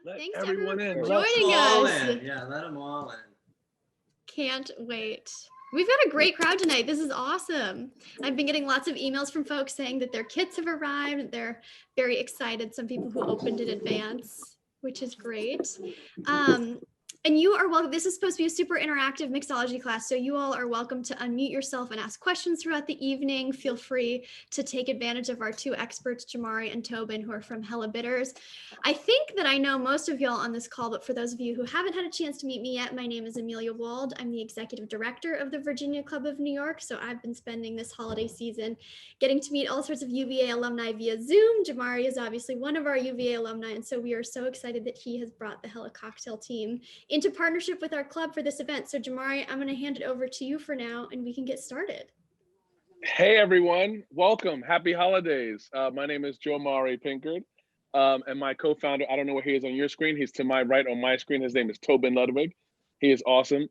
Thanks everyone everyone in. for Let's joining all us. in. Yeah, let them all in. Can't wait. We've got a great crowd tonight. This is awesome. I've been getting lots of emails from folks saying that their kits have arrived. They're very excited. Some people who opened in advance, which is great. And you are welcome. This is supposed to be a super interactive mixology class, so you all are welcome to unmute yourself and ask questions throughout the evening. Feel free to take advantage of our two experts, Jomaree and Tobin, who are from Hella Bitters. I think that I know most of y'all on this call, but for those of you who haven't had a chance to meet me yet, my name is Amelia Wald. I'm the executive director of the Virginia Club of New York, so I've been spending this holiday season getting to meet all sorts of UVA alumni via Zoom. Jomaree is obviously one of our UVA alumni, and so we are so excited that he has brought the Hella Cocktail team into partnership with our club for this event. So Jomaree, I'm going to hand it over to you for now and we can get started. Hey everyone, welcome. Happy holidays. My name is Jomaree Pinkard, and my co-founder, I don't know where he is on your screen. He's to my right on my screen. His name is Tobin Ludwig. He is awesome.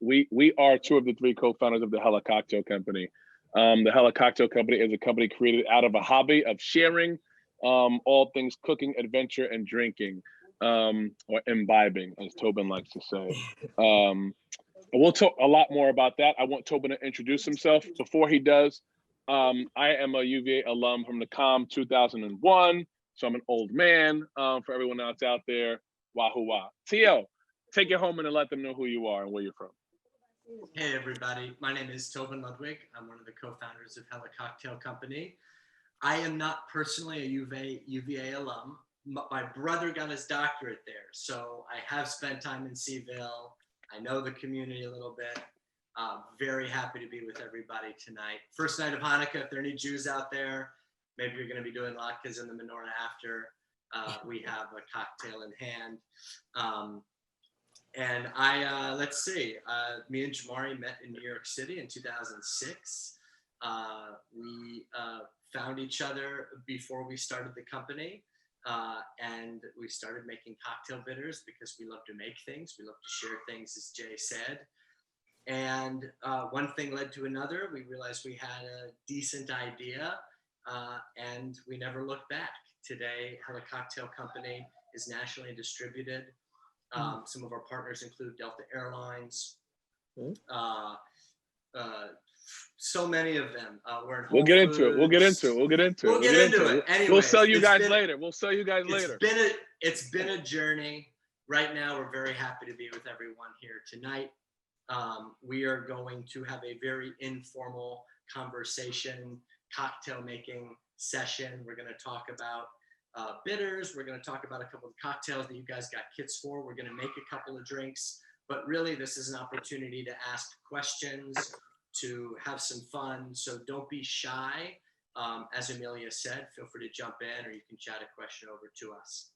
We are two of the three co-founders of the Hella Cocktail Company. The Hella Cocktail Company is a company created out of a hobby of sharing all things cooking, adventure, and drinking. Or imbibing, as Tobin likes to say. We'll talk a lot more about that. I want Tobin to introduce himself. Before he does, I am a UVA alum from the COM 2001, so I'm an old man for everyone else out there. Wahoo wah. T.O., take it home and let them know who you are and where you're from. Hey everybody, my name is Tobin Ludwig. I'm one of the co-founders of Hella Cocktail Company. I am not personally a UVA alum. My brother got his doctorate there, so I have spent time in Seville. I know the community a little bit. Very happy to be with everybody tonight. First night of Hanukkah. If there are any Jews out there, maybe you're going to be doing latkes in the menorah after. We have a cocktail in hand. And let's see, me and Jomaree met in New York City in 2006. We found each other before we started the company. And we started making cocktail bitters because we love to make things. We love to share things, as Jay said. And one thing led to another. We realized we had a decent idea, and we never looked back. Today, Hella Cocktail Company is nationally distributed. Some of our partners include Delta Airlines. So many of them. We're in Whole We'll get Foods. into it. We'll get into it. Anyway, we'll sell you guys later. It's been a journey. Right now, we're very happy to be with everyone here tonight. We are going to have a very informal conversation, cocktail making session. We're going to talk about bitters. We're going to talk about a couple of cocktails that you guys got kits for. We're going to make a couple of drinks. But really, this is an opportunity to ask questions, to have some fun. So don't be shy. As Amelia said, feel free to jump in or you can chat a question over to us.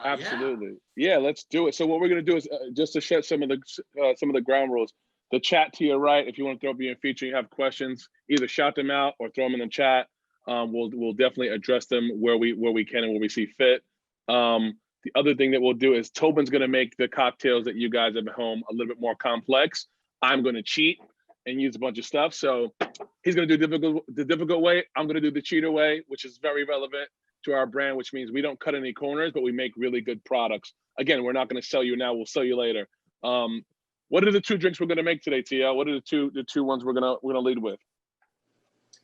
Absolutely. Yeah, let's do it. So what we're going to do is just to shed some of the ground rules. The chat to your right, if you want to throw up your feature, you have questions, either shout them out or throw them in the chat. We'll definitely address them where we can and where we see fit. The other thing that we'll do is Tobin's going to make the cocktails that you guys have at home a little bit more complex. I'm going to cheat and use a bunch of stuff. So he's going to do the difficult way. I'm going to do the cheater way, which is very relevant to our brand, which means we don't cut any corners, but we make really good products. Again, we're not going to sell you now. We'll sell you later. What are the two drinks we're going to make today, T.L.? What are the two ones we're going to lead with?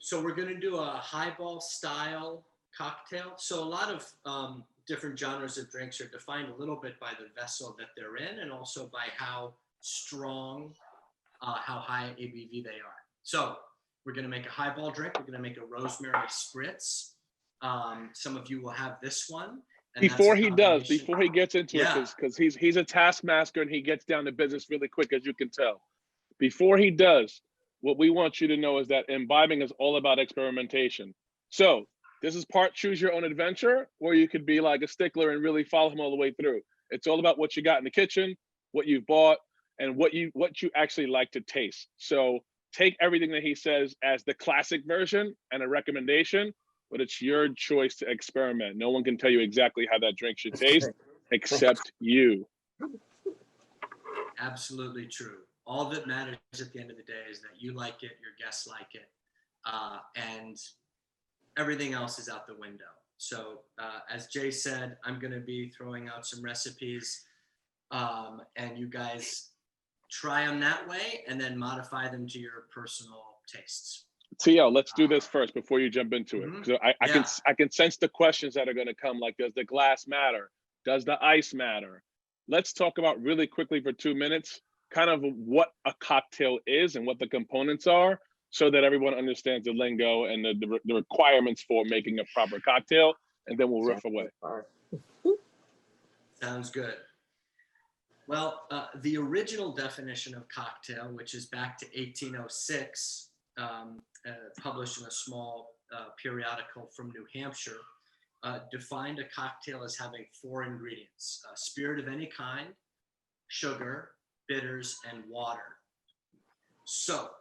So we're going to do a highball style cocktail. So a lot of different genres of drinks are defined a little bit by the vessel that they're in and also by how strong, how high ABV they are. So we're going to make a highball drink. We're going to make a Rosemary Spritz. Some of you will have this one. Before he gets into it, because he's a taskmaster and he gets down to business really quick, as you can tell. Before he does, what we want you to know is that imbibing is all about experimentation. So this is part choose your own adventure, or you could be like a stickler and really follow him all the way through. It's all about what you got in the kitchen, what you've bought, and what you actually like to taste. So take everything that he says as the classic version and a recommendation, but it's your choice to experiment. No one can tell you exactly how that drink should taste except you. Absolutely true. All that matters at the end of the day is that you like it, your guests like it, and everything else is out the window. So as Jay said, I'm going to be throwing out some recipes, and you guys try them that way and then modify them to your personal tastes. TL, let's do this first before you jump into it. Mhm. So I can sense the questions that are going to come, like, does the glass matter? Does the ice matter? Let's talk about really quickly for 2 minutes, kind of what a cocktail is and what the components are, so that everyone understands the lingo and the requirements for making a proper cocktail, and then we'll riff away. Sounds good. Well, the original definition of cocktail, which is back to 1806, published in a small periodical from New Hampshire, defined a cocktail as having 4 ingredients: spirit of any kind, sugar, bitters, and water. So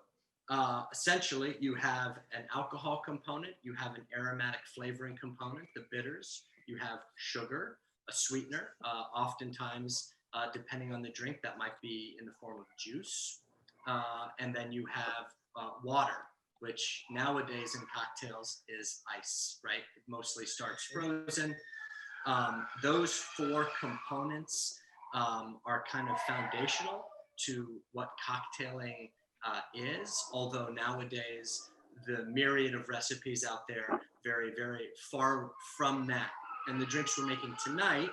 essentially, you have an alcohol component, you have an aromatic flavoring component, the bitters, you have sugar, a sweetener, oftentimes, depending on the drink, that might be in the form of juice. And then you have water, which nowadays in cocktails is ice, right? It mostly starts frozen. Those 4 components are kind of foundational to what cocktailing is, although nowadays the myriad of recipes out there very, very far from that. And the drinks we're making tonight,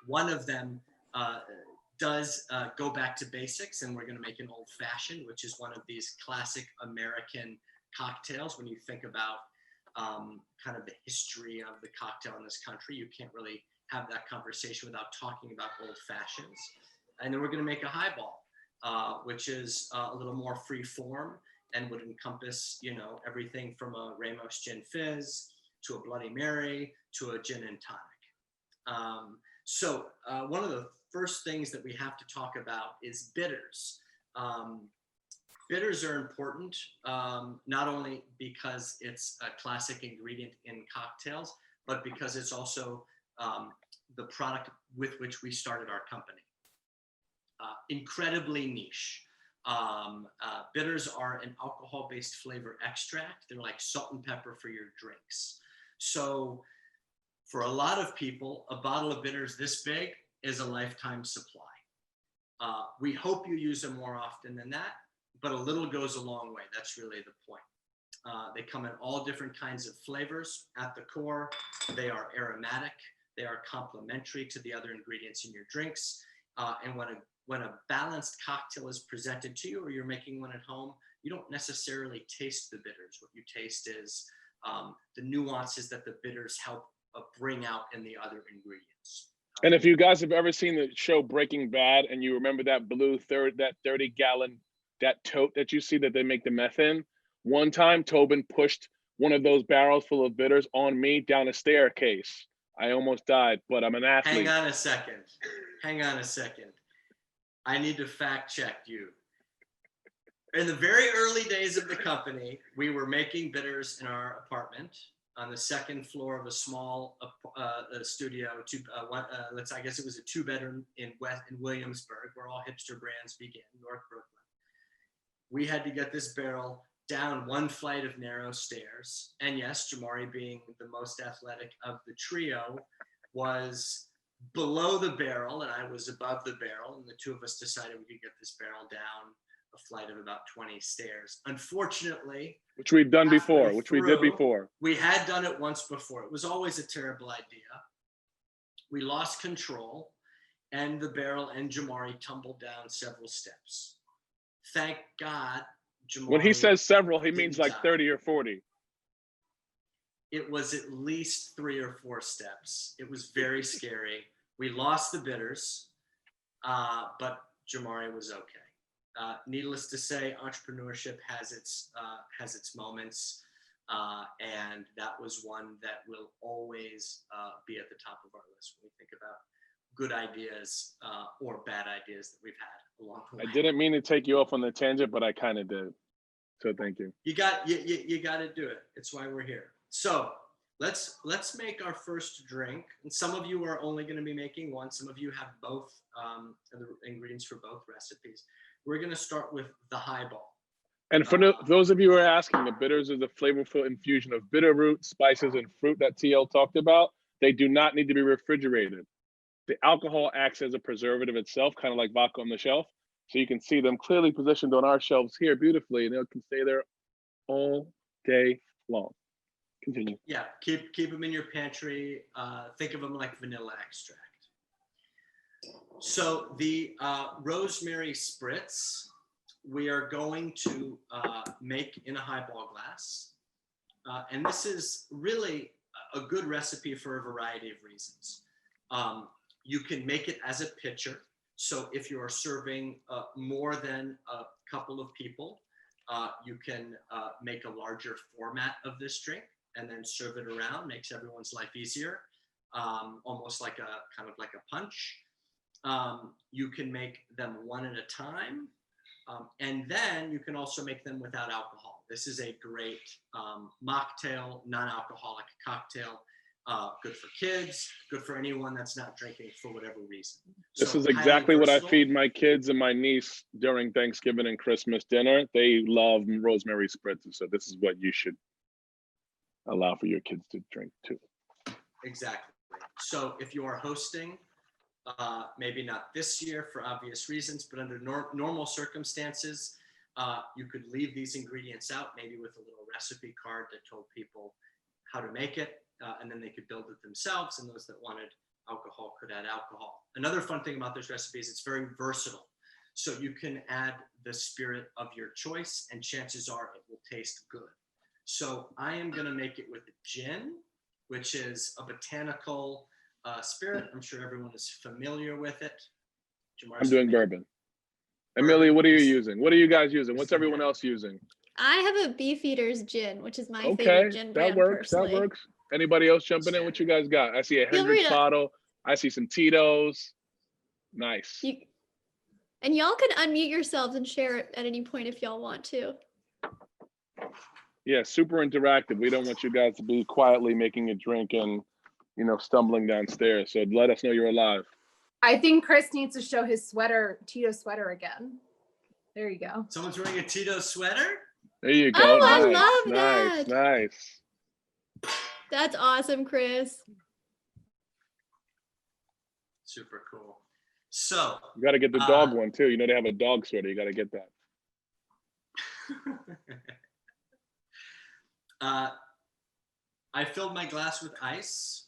one of them does go back to basics, and we're going to make an old fashioned, which is one of these classic American cocktails. When you think about kind of the history of the cocktail in this country, you can't really have that conversation without talking about old fashions. And then we're going to make a highball, which is a little more free form and would encompass, you know, everything from a Ramos Gin Fizz to a Bloody Mary to a gin and tonic. So one of the first things that we have to talk about is bitters. Bitters are important, not only because it's a classic ingredient in cocktails, but because it's also the product with which we started our company. Incredibly niche. Bitters are an alcohol-based flavor extract. They're like salt and pepper for your drinks. So for a lot of people, a bottle of bitters this big is a lifetime supply. We hope you use them more often than that, but a little goes a long way. That's really the point. They come in all different kinds of flavors. At the core, they are aromatic. They are complementary to the other ingredients in your drinks. And when a balanced cocktail is presented to you, or you're making one at home, you don't necessarily taste the bitters. What you taste is the nuances that the bitters help bring out in the other ingredients. And if you guys have ever seen the show Breaking Bad, and you remember that blue that 30-gallon, that tote that you see that they make the meth in, one time Tobin pushed one of those barrels full of bitters on me down a staircase. I almost died, but I'm an athlete. Hang on a second. I need to fact check you. In the very early days of the company, we were making bitters in our apartment on the second floor of a small studio. I guess it was a 2-bedroom in Williamsburg, where all hipster brands began, North Brooklyn. We had to get this barrel down one flight of narrow stairs. And yes, Jomaree, being the most athletic of the trio, was below the barrel and I was above the barrel. And the two of us decided we could get this barrel down a flight of about 20 stairs. Unfortunately, which we did before. We had done it once before. It was always a terrible idea. We lost control, and the barrel and Jomaree tumbled down several steps. Thank God, Jomaree. When he says several, he means like 30 or 40. It was at least 3 or 4 steps. It was very scary. We lost the bitters, but Jomaree was okay. Needless to say, entrepreneurship has its moments, and that was one that will always be at the top of our list when we think about good ideas or bad ideas that we've had along the way. I didn't mean to take you off on the tangent, but I kind of did. So thank you. You got to do it. It's why we're here. So let's make our first drink. And some of you are only going to be making one. Some of you have both the ingredients for both recipes. We're going to start with the highball. And for those of you who are asking, the bitters is a flavorful infusion of bitter root, spices, and fruit that TL talked about. They do not need to be refrigerated. The alcohol acts as a preservative itself, kind of like vodka on the shelf. So you can see them clearly positioned on our shelves here beautifully, and they can stay there all day long. Continue. Yeah, keep them in your pantry. Think of them like vanilla extract. So the Rosemary Spritz, we are going to make in a highball glass. And this is really a good recipe for a variety of reasons. You can make it as a pitcher. So if you are serving more than a couple of people, you can make a larger format of this drink and then serve it around, makes everyone's life easier, almost like a kind of like a punch. You can make them one at a time, and then you can also make them without alcohol. This is a great mocktail, non-alcoholic cocktail. Good for kids, good for anyone that's not drinking for whatever reason. This is exactly what I feed my kids and my niece during Thanksgiving and Christmas dinner. They love Rosemary Spritz, so this is what you should allow for your kids to drink too. Exactly. So if you are hosting, maybe not this year for obvious reasons, but under normal circumstances, you could leave these ingredients out, maybe with a little recipe card that told people how to make it, and then they could build it themselves, and those that wanted alcohol could add alcohol. Another fun thing about this recipe is it's very versatile. So you can add the spirit of your choice, and chances are it will taste good. So I am going to make it with gin, which is a botanical spirit. I'm sure everyone is familiar with it. I'm doing bourbon. Amelia, what are you using? What are you guys using? What's everyone else using? I have a Beefeater's gin, which is my favorite gin brand. That works. Personally. That works. Anybody else jumping in? What you guys got? I see a Hendrix bottle. I see some Tito's. Nice. And y'all can unmute yourselves and share it at any point if y'all want to. Yeah, super interactive. We don't want you guys to be quietly making a drink and, stumbling downstairs. So let us know you're alive. I think Chris needs to show his sweater, Tito sweater again. There you go. Someone's wearing a Tito sweater? There you go. Oh, nice, I love that. Nice. That's awesome, Chris. Super cool. So you got to get the dog one too. They have a dog sweater. You got to get that. I filled my glass with ice.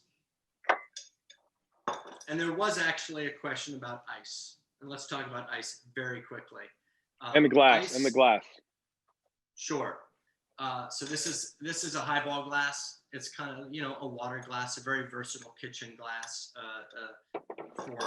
And there was actually a question about ice. And let's talk about ice very quickly. And the glass. Sure. So this is a highball glass. It's kind of, a water glass, a very versatile kitchen glass for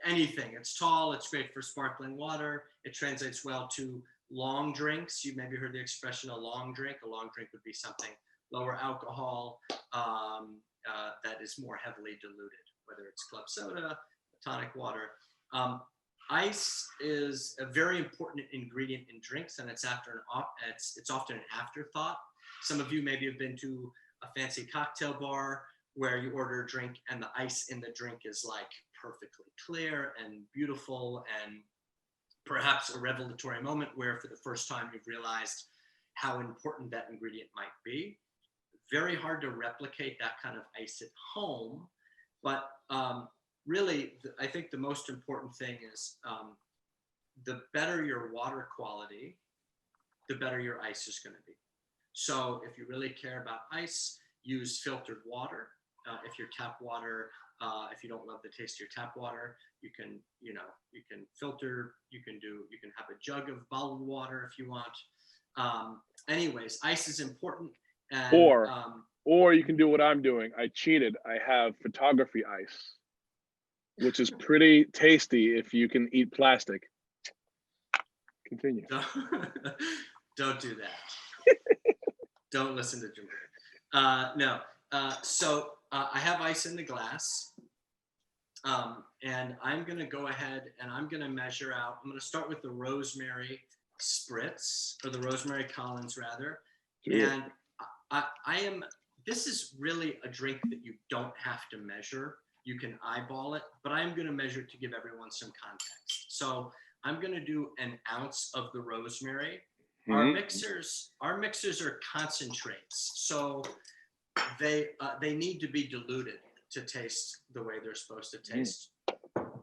anything. It's tall. It's great for sparkling water. It translates well to long drinks. You maybe heard the expression a long drink. A long drink would be something lower alcohol that is more heavily diluted, whether it's club soda, tonic water. Ice is a very important ingredient in drinks, and it's often an afterthought. Some of you maybe have been to a fancy cocktail bar where you order a drink and the ice in the drink is like perfectly clear and beautiful, and perhaps a revelatory moment where for the first time you've realized how important that ingredient might be. Very hard to replicate that kind of ice at home, but really, I think the most important thing is the better your water quality, the better your ice is going to be. So if you really care about ice, use filtered water. If your tap water, if you don't love the taste of your tap water, you can filter. You can have a jug of bottled water if you want. Anyways, ice is important. And, or you can do what I'm doing. I cheated. I have photography ice, which is pretty tasty if you can eat plastic. Continue. Don't do that. Don't listen to Jomaree. No. So I have ice in the glass. And I'm going to go ahead and I'm going to measure out. I'm going to start with the Rosemary Spritz, or the Rosemary Collins, rather. And this is really a drink that you don't have to measure. You can eyeball it, but I'm going to measure to give everyone some context. So I'm going to do an ounce of the rosemary Our mixers are concentrates, so they need to be diluted to taste the way they're supposed to taste.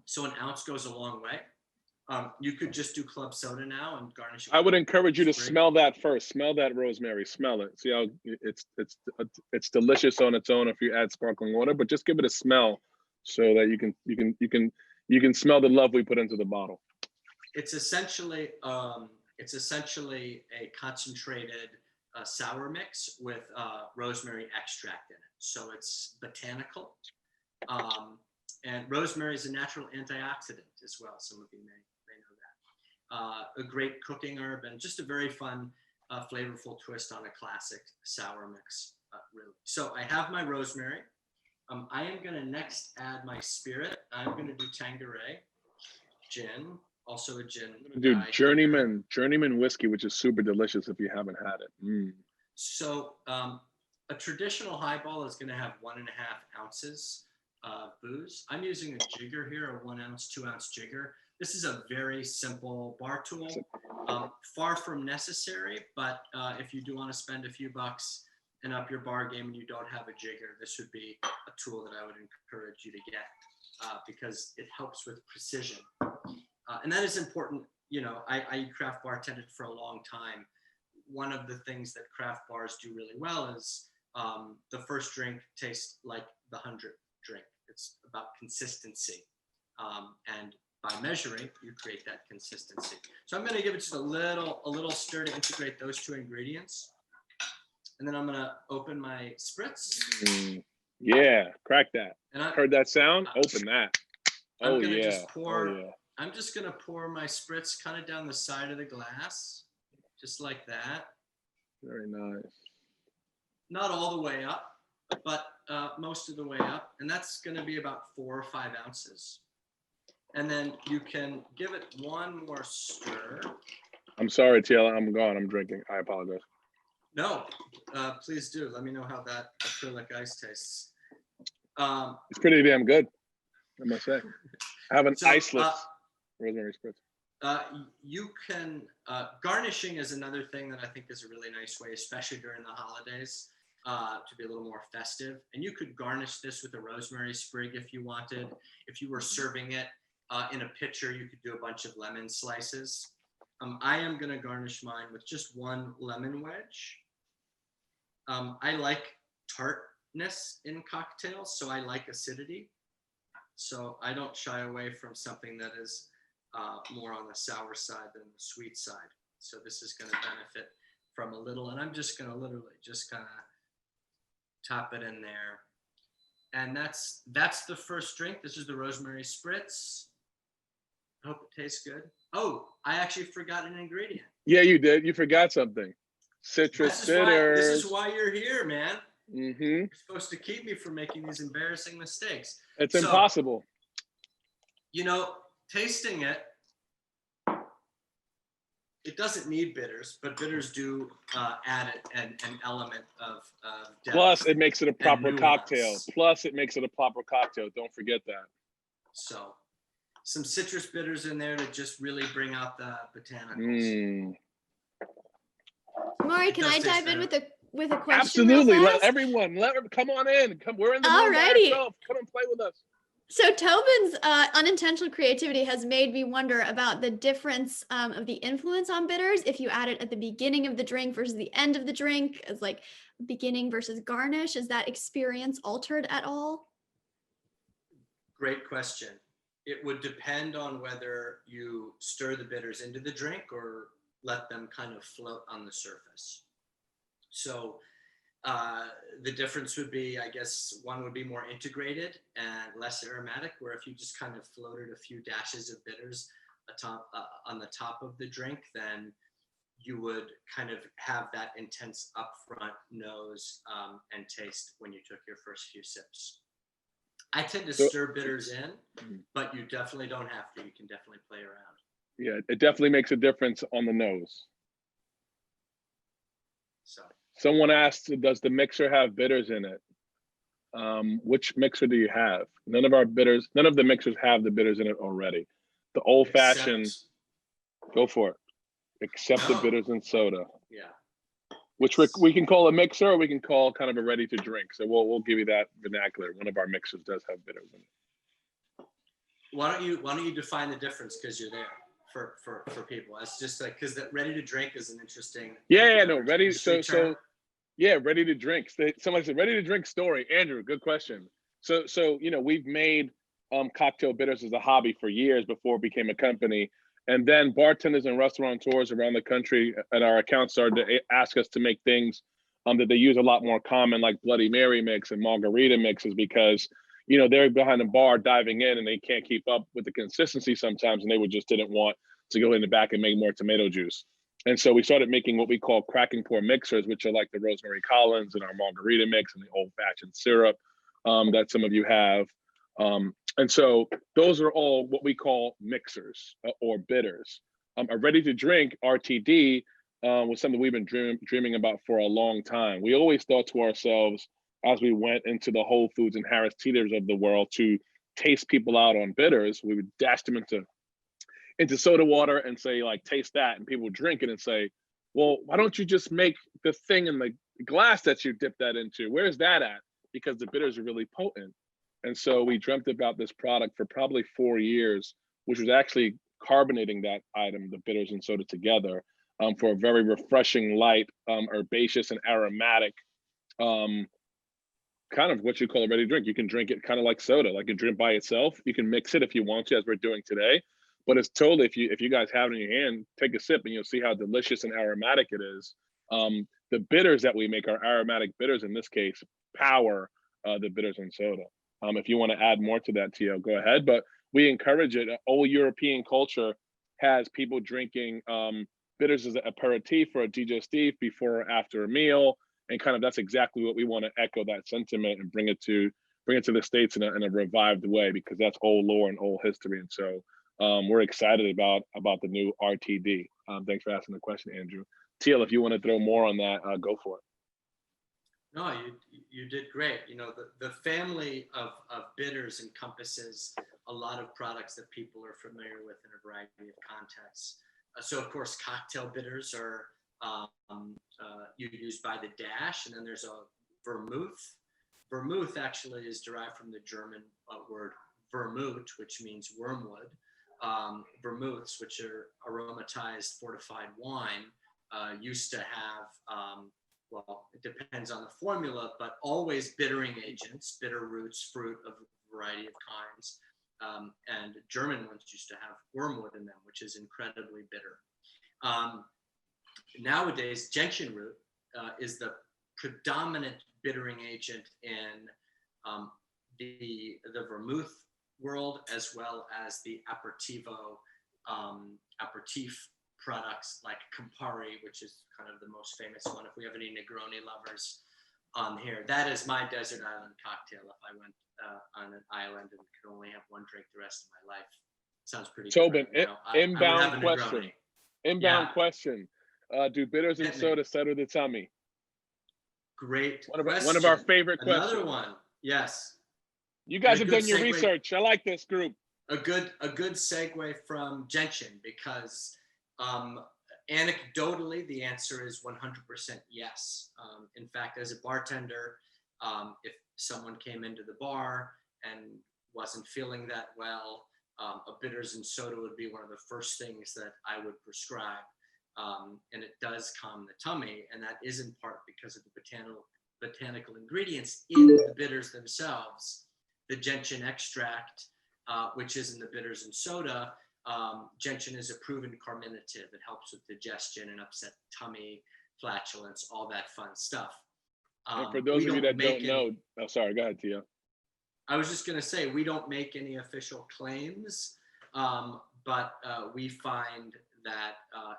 So an ounce goes a long way. You could just do club soda now and garnish it. I would encourage you to sprig. smell that first. Smell that rosemary. Smell it. See how it's delicious on its own if you add sparkling water, but just give it a smell so that you can smell the love we put into the bottle. It's essentially a concentrated sour mix with rosemary extract in it. So it's botanical. And rosemary is a natural antioxidant as well. Some of you may know that. A great cooking herb and just a very fun, flavorful twist on a classic sour mix, really. So I have my rosemary. I am going to next add my spirit. I'm going to do Tanqueray gin, also a gin. I'm gonna do journeyman whiskey, which is super delicious if you haven't had it. So a traditional highball is going to have 1.5 ounces booze. I'm using a jigger here, a 1 ounce, 2 ounce jigger. This is a very simple bar tool, far from necessary, but if you do want to spend a few bucks and up your bar game and you don't have a jigger, this would be a tool that I would encourage you to get because it helps with precision. And that is important. You know, I craft bartended for a long time. One of the things that craft bars do really well is the first drink tastes like the 100th drink. It's about consistency. And by measuring, you create that consistency. So I'm going to give it just a little stir to integrate those two ingredients. And then I'm going to open my spritz. Yeah, crack that. And I heard that sound? Open that. I'm Oh gonna yeah. just pour, Oh yeah. I'm just going to pour my spritz kind of down the side of the glass, just like that. Very nice. Not all the way up, but most of the way up. And that's going to be about 4 or 5 ounces. And then you can give it one more stir. I'm sorry, Tiela, I'm gone. I'm drinking. I apologize. No, please do. Let me know how that acrylic ice tastes. It's pretty damn good, I must say. I have an iceless Rosemary Spritz. You can, garnishing is another thing that I think is a really nice way, especially during the holidays, to be a little more festive. And you could garnish this with a rosemary sprig if you wanted. If you were serving it in a pitcher, you could do a bunch of lemon slices. I am going to garnish mine with just 1 lemon wedge. I like tartness in cocktails, so I like acidity. So I don't shy away from something that is more on the sour side than the sweet side. So this is going to benefit from a little, and I'm just going to literally just kind of top it in there. And that's the first drink. This is the Rosemary Spritz. I hope it tastes good. Oh, I actually forgot an ingredient. Yeah, you did. You forgot something. Citrus bitters. This is why you're here, man. Mm-hmm. You're supposed to keep me from making these embarrassing mistakes. It's impossible. You know, tasting it, it doesn't need bitters, but bitters do add an element of depth. Plus, it makes it a proper nuance. cocktail. Plus, it makes it a proper cocktail. Don't forget that. So, some citrus bitters in there to just really bring out the botanicals. Maury, can I dive in with a question? Absolutely. Let everyone, come on in. Come, we're in the room by ourselves. Come and play with us. So Tobin's unintentional creativity has made me wonder about the difference of the influence on bitters if you add it at the beginning of the drink versus the end of the drink, as like beginning versus garnish. Is that experience altered at all? Great question. It would depend on whether you stir the bitters into the drink or let them kind of float on the surface. So the difference would be, I guess, one would be more integrated and less aromatic, where if you just kind of floated a few dashes of bitters on the top of the drink, then you would kind of have that intense upfront nose and taste when you took your first few sips. I tend to stir bitters in, but you definitely don't have to. You can definitely play around. Yeah, it definitely makes a difference on the nose. So someone asked, does the mixer have bitters in it? Which mixer do you have? None of the mixers have the bitters in it already. The old fashioned, go for it. except the bitters and soda, Yeah. which we can call a mixer, or we can call kind of a ready to drink. So we'll give you that vernacular. One of our mixers does have bitters in it. Why don't you define the difference, because you're there for people? It's just like, because that ready to drink is an interesting. Ready. So term. yeah, ready to drink. Somebody said ready to drink story. Andrew, good question. So we've made cocktail bitters as a hobby for years before it became a company. And then bartenders and restaurateurs around the country at our account started to ask us to make things that they use a lot more common, like Bloody Mary mix and margarita mixes, because they're behind the bar diving in and they can't keep up with the consistency sometimes, and they didn't want to go in the back and make more tomato juice. And so we started making what we call cracking pour mixers, which are like the Rosemary Collins and our margarita mix and the old fashioned syrup that some of you have. And so those are all what we call mixers or bitters. A ready to drink RTD was something we've been dreaming about for a long time. We always thought to ourselves, as we went into the Whole Foods and Harris Teeters of the world to taste people out on bitters, we would dash them into soda water and say, like, taste that, and people would drink it and say, well, why don't you just make the thing in the glass that you dip that into? Where's that at? Because the bitters are really potent. And so we dreamt about this product for probably 4 years, which was actually carbonating that item, the bitters and soda together, for a very refreshing, light, herbaceous and aromatic, kind of what you call a ready drink. You can drink it kind of like soda, like you drink by itself. You can mix it if you want to, as we're doing today. But it's totally, if you guys have it in your hand, take a sip and you'll see how delicious and aromatic it is. The bitters that we make are aromatic bitters. In this case, power the bitters and soda. If you want to add more to that, Tio, go ahead. But we encourage it. Old European culture has people drinking bitters as an aperitif or a digestif before or after a meal, and kind of that's exactly what we want to echo that sentiment and bring it to the States in a revived way, because that's old lore and old history. And so we're excited about the new RTD. Thanks for asking the question, Andrew. Teal, if you want to throw more on that, go for it. No, you did great. The family of bitters encompasses a lot of products that people are familiar with in a variety of contexts. So, of course, cocktail bitters are used by the dash, and then there's a vermouth. Vermouth actually is derived from the German word Vermouth, which means wormwood. Vermouths, which are aromatized fortified wine, used to have well, it depends on the formula, but always bittering agents, bitter roots, fruit of a variety of kinds. And German ones used to have wormwood in them, which is incredibly bitter. Nowadays, gentian root is the predominant bittering agent in the vermouth world, as well as the aperitif products like Campari, which is kind of the most famous one. If we have any Negroni lovers on here, that is my desert island cocktail. If I went on an island and could only have one drink the rest of my life, sounds pretty Tobin, good. inbound question. Inbound question. Do bitters and soda settle the tummy? Great. One of our favorite questions. Another one. Yes. You guys have done your research. I like this group. A good segue from gentian, because anecdotally, the answer is 100% yes. In fact, as a bartender, if someone came into the bar and wasn't feeling that well, a bitters and soda would be one of the first things that I would prescribe. And it does calm the tummy, and that is in part because of the botanical ingredients in the bitters themselves. The gentian extract, which is in the bitters and soda, gentian is a proven carminative. It helps with digestion and upset tummy, flatulence, all that fun stuff. And for those of you that don't know, oh, sorry, go ahead, Tia. I was just going to say, we don't make any official claims, but we find that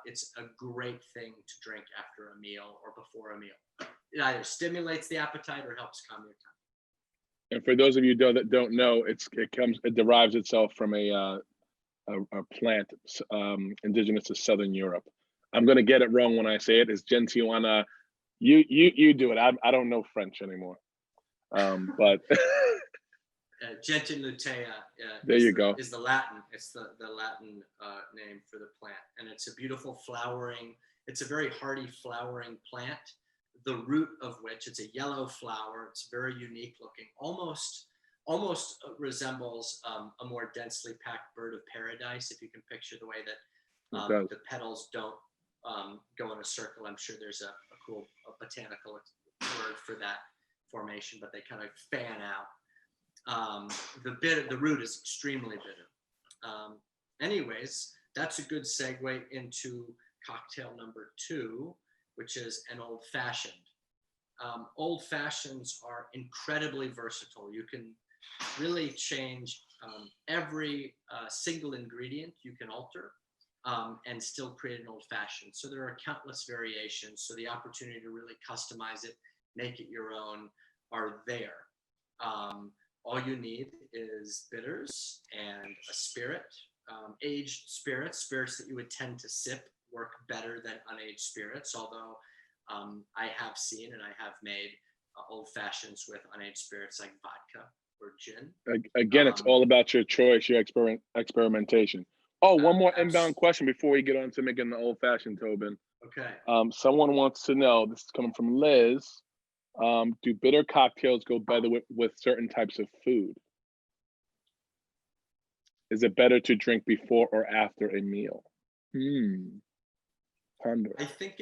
it's a great thing to drink after a meal or before a meal. It either stimulates the appetite or helps calm your tummy. And for those of you that don't know, it derives itself from a plant indigenous to Southern Europe. I'm going to get it wrong when I say it. It's Gentiana. You do it. I don't know French anymore. But Gentilutea. There you go. Is the Latin. It's the Latin name for the plant, and it's a beautiful flowering. It's a very hardy flowering plant. The root of which, it's a yellow flower. It's very unique looking. Almost resembles a more densely packed bird of paradise. If you can picture the way that the petals don't go in a circle. I'm sure there's a cool botanical word for that formation, but they kind of fan out. The root is extremely bitter. Anyways, that's a good segue into cocktail number 2, which is an old fashioned. Old fashions are incredibly versatile. You can really change every single ingredient you can alter and still create an old fashioned. So there are countless variations. So the opportunity to really customize it, make it your own, are there. All you need is bitters and a spirit. Aged spirits that you would tend to sip work better than unaged spirits, although I have seen and I have made old fashions with unaged spirits like vodka or gin. Again, it's all about your choice, your experimentation. Oh, one more inbound question before we get on to making the old fashioned, Tobin. Okay. Someone wants to know, this is coming from Liz, do bitter cocktails go better with certain types of food? Is it better to drink before or after a meal? Ponder. I think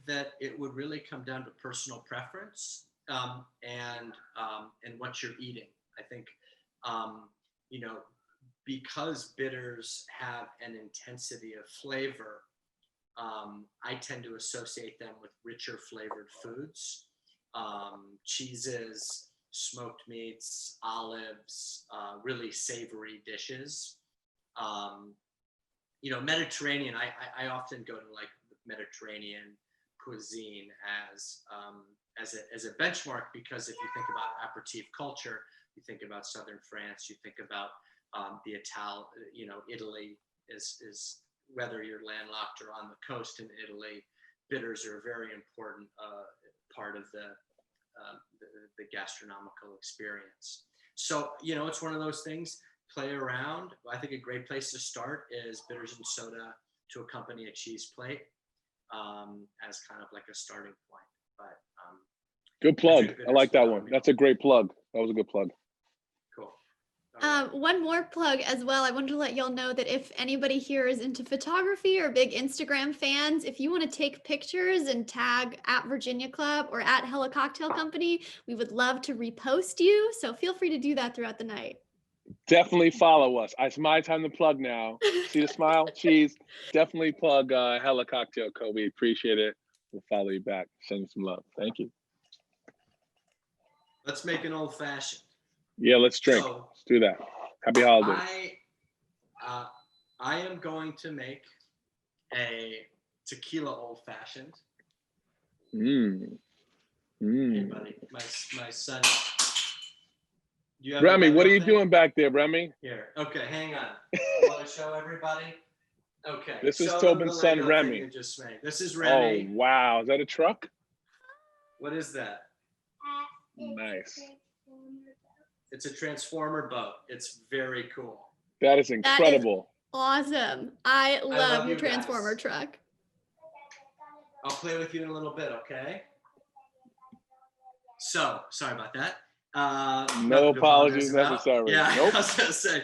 that it would really come down to personal preference and what you're eating. I think, because bitters have an intensity of flavor, I tend to associate them with richer flavored foods, cheeses, smoked meats, olives, really savory dishes. Mediterranean, I often go to like Mediterranean cuisine as a benchmark, because if you think about aperitif culture, you think about southern France, you think about Italy is, whether you're landlocked or on the coast in Italy, bitters are a very important part of the gastronomical experience. So, it's one of those things, play around. I think a great place to start is bitters and soda to accompany a cheese plate as kind of like a starting point. But good plug. I like that one. That's a great plug. That was a good plug. Cool. One more plug as well. I wanted to let y'all know that if anybody here is into photography or big Instagram fans, if you want to take pictures and tag at Virginia Club or at Hella Cocktail Company, we would love to repost you. So feel free to do that throughout the night. Definitely follow us. It's my time to plug now. See the smile? Cheese. Definitely plug Hella Cocktail Co. We appreciate it. We'll follow you back. Send you some love. Thank you. Let's make an old fashioned. Yeah, let's drink. Let's do that. Happy holidays. I am going to make a tequila old fashioned. Hey, buddy, my son. Remy, what are you doing back there, Remy? Here. Okay, hang on. I want to show everybody. Okay. This is Tobin's son, Remy. Just made. This is Remy. Oh, wow. Is that a truck? What is that? Nice. It's a transformer boat. It's very cool. That is incredible. That is awesome. I love your you transformer guys. truck. I'll play with you in a little bit, okay? So, sorry about that. No apologies necessary. Yeah, nope. I was going to say,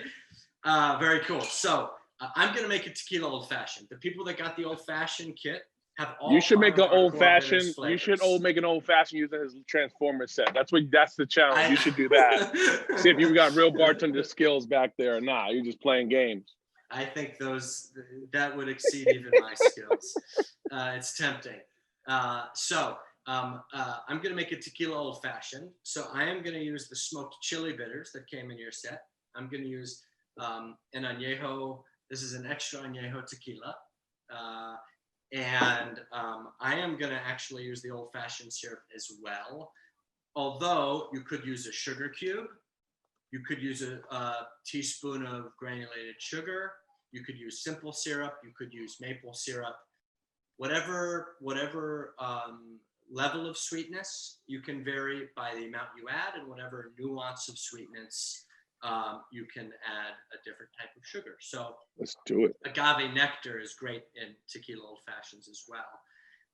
very cool. So, I'm going to make a tequila old fashioned. The people that got the old fashioned kit have all. You should make an old fashioned. You should make an old fashioned using his transformer set. That's the challenge. You should do that. See if you got real bartender skills back there or not. You're just playing games. I think that would exceed even my skills. It's tempting. I'm going to make a tequila old fashioned. So I am going to use the smoked chili bitters that came in your set. I'm going to use an añejo. This is an extra añejo tequila. And I am going to actually use the old fashioned syrup as well. Although you could use a sugar cube. You could use a teaspoon of granulated sugar. You could use simple syrup. You could use maple syrup. Whatever level of sweetness, you can vary by the amount you add, and whatever nuance of sweetness, you can add a different type of sugar. So Let's do it. agave nectar is great in tequila old fashions as well.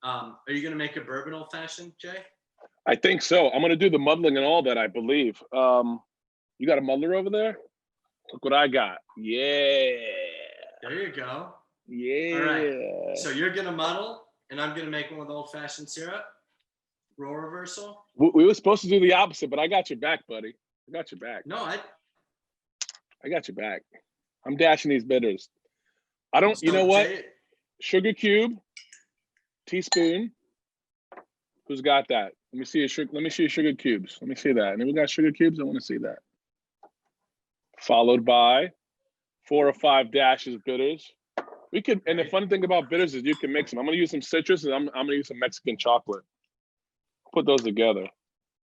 Are you going to make a bourbon old fashioned, Jay? I think so. I'm gonna do the muddling and all that, I believe. You got a muddler over there? Look what I got. Yeah. There you go. Yeah. All right. So you're going to muddle, and I'm going to make one with old fashioned syrup. Role reversal. We were supposed to do the opposite, but I got your back, buddy. I got your back. No, I got your back. I'm dashing these bitters. I don't, you know what? Jay, Sugar cube, teaspoon. Who's got that? Let me see your sugar. Let me see your sugar cubes. Let me see that. And we got sugar cubes. I want to see that. Followed by 4 or 5 dashes bitters. We could, and the fun thing about bitters is you can mix them. I'm gonna use some citrus, and I'm gonna use some Mexican chocolate. Put those together.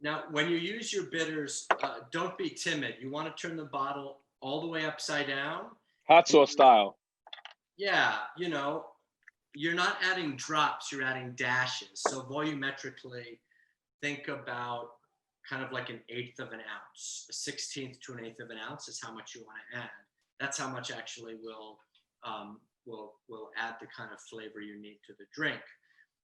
Now, when you use your bitters, don't be timid. You want to turn the bottle all the way upside down. Hot sauce style. Yeah, you know, you're not adding drops, you're adding dashes. So volumetrically, think about kind of like 1/8 of an ounce. A 1/16 to 1/8 of an ounce is how much you want to add. That's how much actually will add the kind of flavor you need to the drink.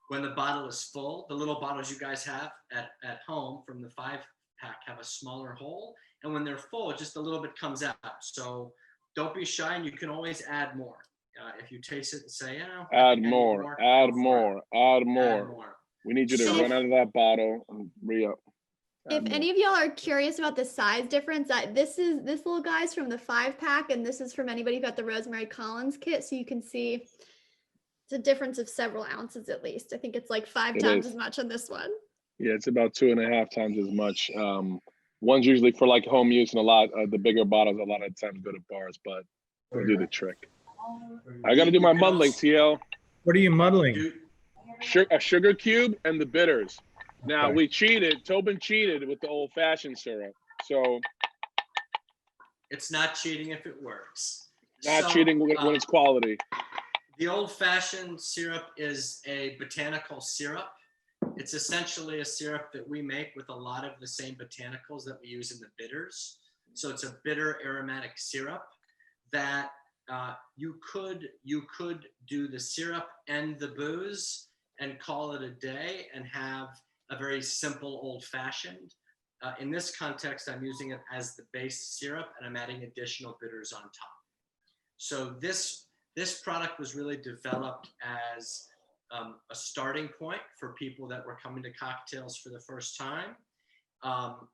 When the bottle is full, the little bottles you guys have at home from the 5-pack have a smaller hole. And when they're full, just a little bit comes out. So don't be shy, and you can always add more. If you taste it and say, oh, Add more. We need you to So- run out of that bottle and re-up. If any of y'all are curious about the size difference, this little guy's from the 5-pack, and this is from anybody who got the Rosemary Collins kit. So you can see it's a difference of several ounces at least. I think it's like 5 times as much on this one. Yeah, it's about 2.5 times as much. One's usually for like home use, and a lot the bigger bottles a lot of times go to bars, but we'll do the trick. I got to do my muddling, TL. What are you muddling? A sugar cube and the bitters. Now Okay. we cheated. Tobin cheated with the old fashioned syrup. So it's not cheating if it works. not So, cheating when it's quality. The old fashioned syrup is a botanical syrup. It's essentially a syrup that we make with a lot of the same botanicals that we use in the bitters. So it's a bitter aromatic syrup that you could do the syrup and the booze and call it a day and have a very simple old fashioned. In this context, I'm using it as the base syrup, and I'm adding additional bitters on top. So this product was really developed as a starting point for people that were coming to cocktails for the first time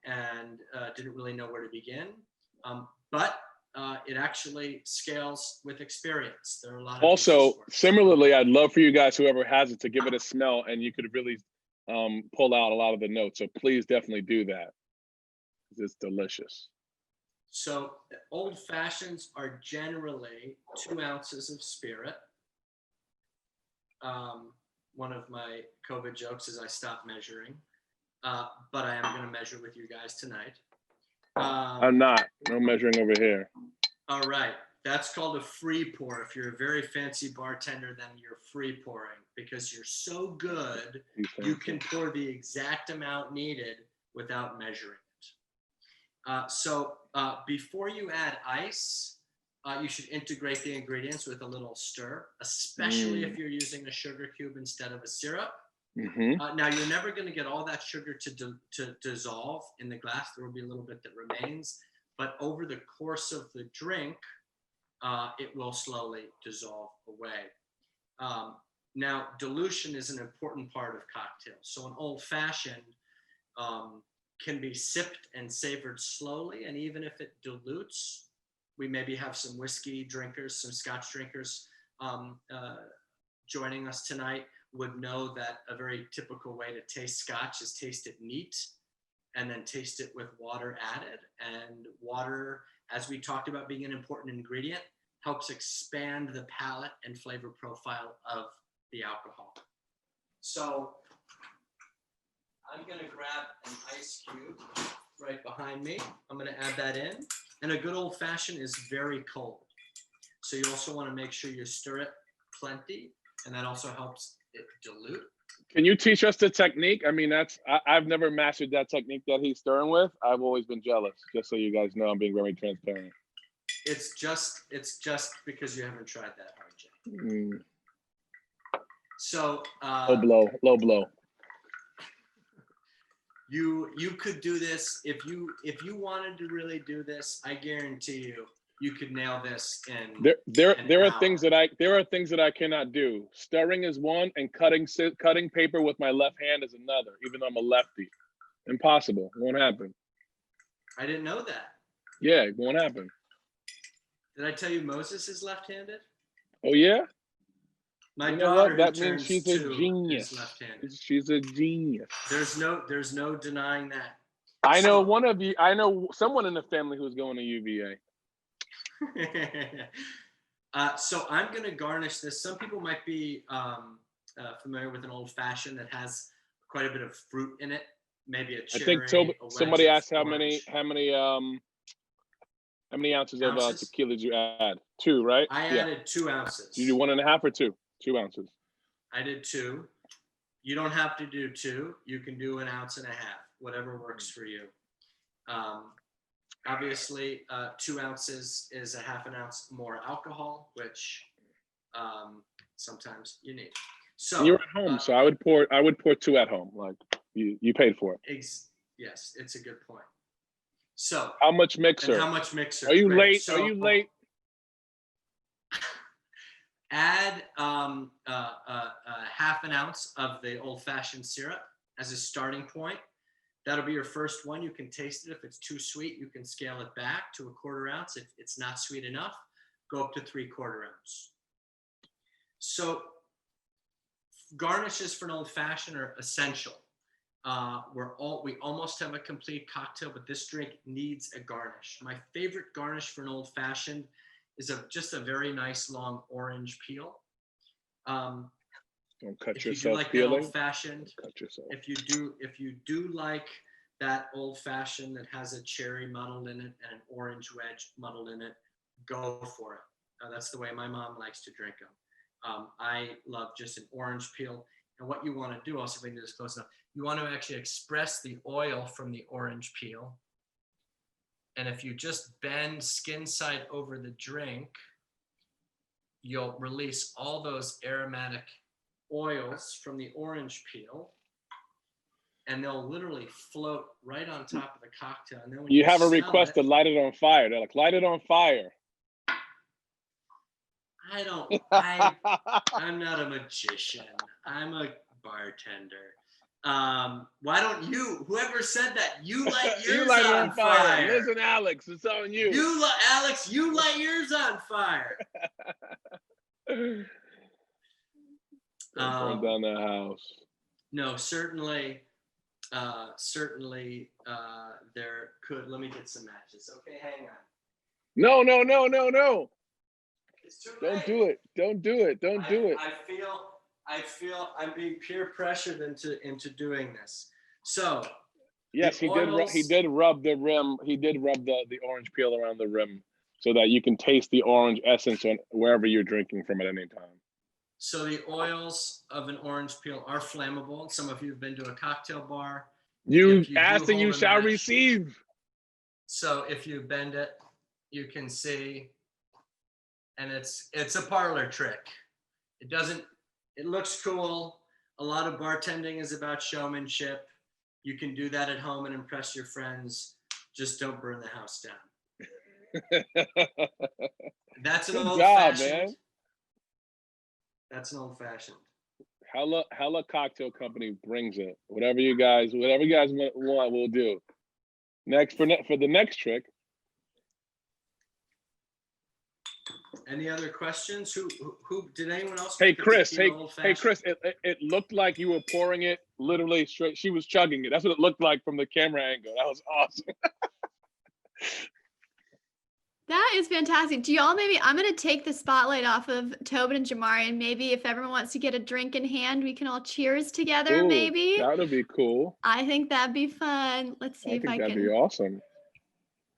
and didn't really know where to begin. But it actually scales with experience. There are a lot of Also, uses for it. similarly, I'd love for you guys, whoever has it, to give it a smell, and you could really pull out a lot of the notes. So please definitely do that. It's delicious. So old fashions are generally 2 ounces of spirit. One of my COVID jokes is I stopped measuring, but I am going to measure with you guys tonight. I'm not. No measuring over here. All right. That's called a free pour. If you're a very fancy bartender, then you're free pouring because you're so good, you can pour the exact amount needed without measuring it. So before you add ice, you should integrate the ingredients with a little stir, especially if you're using a sugar cube instead of a syrup. Now, you're never going to get all that sugar to dissolve in the glass. There will be a little bit that remains. But over the course of the drink, it will slowly dissolve away. Now, dilution is an important part of cocktails. So an old fashioned can be sipped and savored slowly. And even if it dilutes, we maybe have some whiskey drinkers, some scotch drinkers joining us tonight would know that a very typical way to taste scotch is taste it neat and then taste it with water added. And water, as we talked about being an important ingredient, helps expand the palate and flavor profile of the alcohol. So I'm going to grab an ice cube right behind me. I'm going to add that in. And a good old fashioned is very cold. So you also want to make sure you stir it plenty, and that also helps it dilute. Can you teach us the technique? I mean, I've never mastered that technique that he's stirring with. I've always been jealous, just so you guys know I'm being very transparent. It's just because you haven't tried that hard yet. Mm. So Low blow. You could do this if you wanted to really do this. I guarantee you could nail this in. There are things that I cannot do. Stirring is one, and cutting paper with my left hand is another. Even though I'm a lefty, impossible. Won't happen. I didn't know that. Yeah, it won't happen. Did I tell you Moses is left-handed? Oh yeah. My You know daughter, what? That who means turns she's a 2, genius. is left-handed. She's a genius. There's no denying that. I know one of you. I know someone in the family who's going to UVA. So I'm going to garnish this. Some people might be familiar with an old fashioned that has quite a bit of fruit in it. Maybe a cherry. I think somebody asked how orange. many ounces of Ounces? tequila did you add? 2, right? I added 2 ounces. Did you do 1.5 or 2? 2 ounces. I did 2. You don't have to do 2. You can do 1.5 ounces, whatever works for you. Obviously, 2 ounces is a half an ounce more alcohol, which sometimes you need. So you're at home, so I would pour 2 at home. Like you paid for it. Yes, it's a good point. So how much mixer? And how much mixer? Are you Great. late? Are you late? Add half an ounce of the old fashioned syrup as a starting point. That'll be your first one. You can taste it. If it's too sweet, you can scale it back to 1/4 ounce. If it's not sweet enough, go up to 3/4 ounce. So garnishes for an old fashioned are essential. We almost have a complete cocktail, but this drink needs a garnish. My favorite garnish for an old fashioned is just a very nice long orange peel. Don't cut if yourself. You do like that old fashioned, cut yourself. If you do like that old fashioned that has a cherry muddled in it and an orange wedge muddled in it, go for it. That's the way my mom likes to drink them. I love just an orange peel. And what you want to do, also, if I can do this close enough, you want to actually express the oil from the orange peel. And if you just bend skin side over the drink, you'll release all those aromatic oils from the orange peel, and they'll literally float right on top of the cocktail. And then when you have a request to light it on fire. They're like, light it on fire. I'm not a magician. I'm a bartender. Why don't you, whoever said that, you light yours you light on fire. Listen, Alex, it's on you. Alex, you light yours on fire. Burn down that house. No, certainly there could. Let me get some matches. Okay, hang on. No. It's too Don't late. do it. Don't do it. Don't do it. I feel I'm being peer pressured into doing this. So yes, he did rub the rim. He did rub the orange peel around the rim so that you can taste the orange essence on wherever you're drinking from at any time. So the oils of an orange peel are flammable. Some of you have been to a cocktail bar. You ask and you shall receive. So if you bend it, you can see, and it's a parlor trick. It looks cool. A lot of bartending is about showmanship. You can do that at home and impress your friends. Just don't burn the house down. That's an old fashioned. Man. That's an old fashioned. Hella cocktail company brings it. Whatever you guys want, we'll do. Next for the next trick. Any other questions? Who did anyone else? Hey Chris, it looked like you were pouring it literally straight. She was chugging it. That's what it looked like from the camera angle. That was awesome. That is fantastic. Do y'all I'm going to take the spotlight off of Tobin and Jomaree, and maybe if everyone wants to get a drink in hand, we can all cheers together. Ooh, maybe that would be cool. I think that'd be fun. Let's see if I can. That'd be awesome.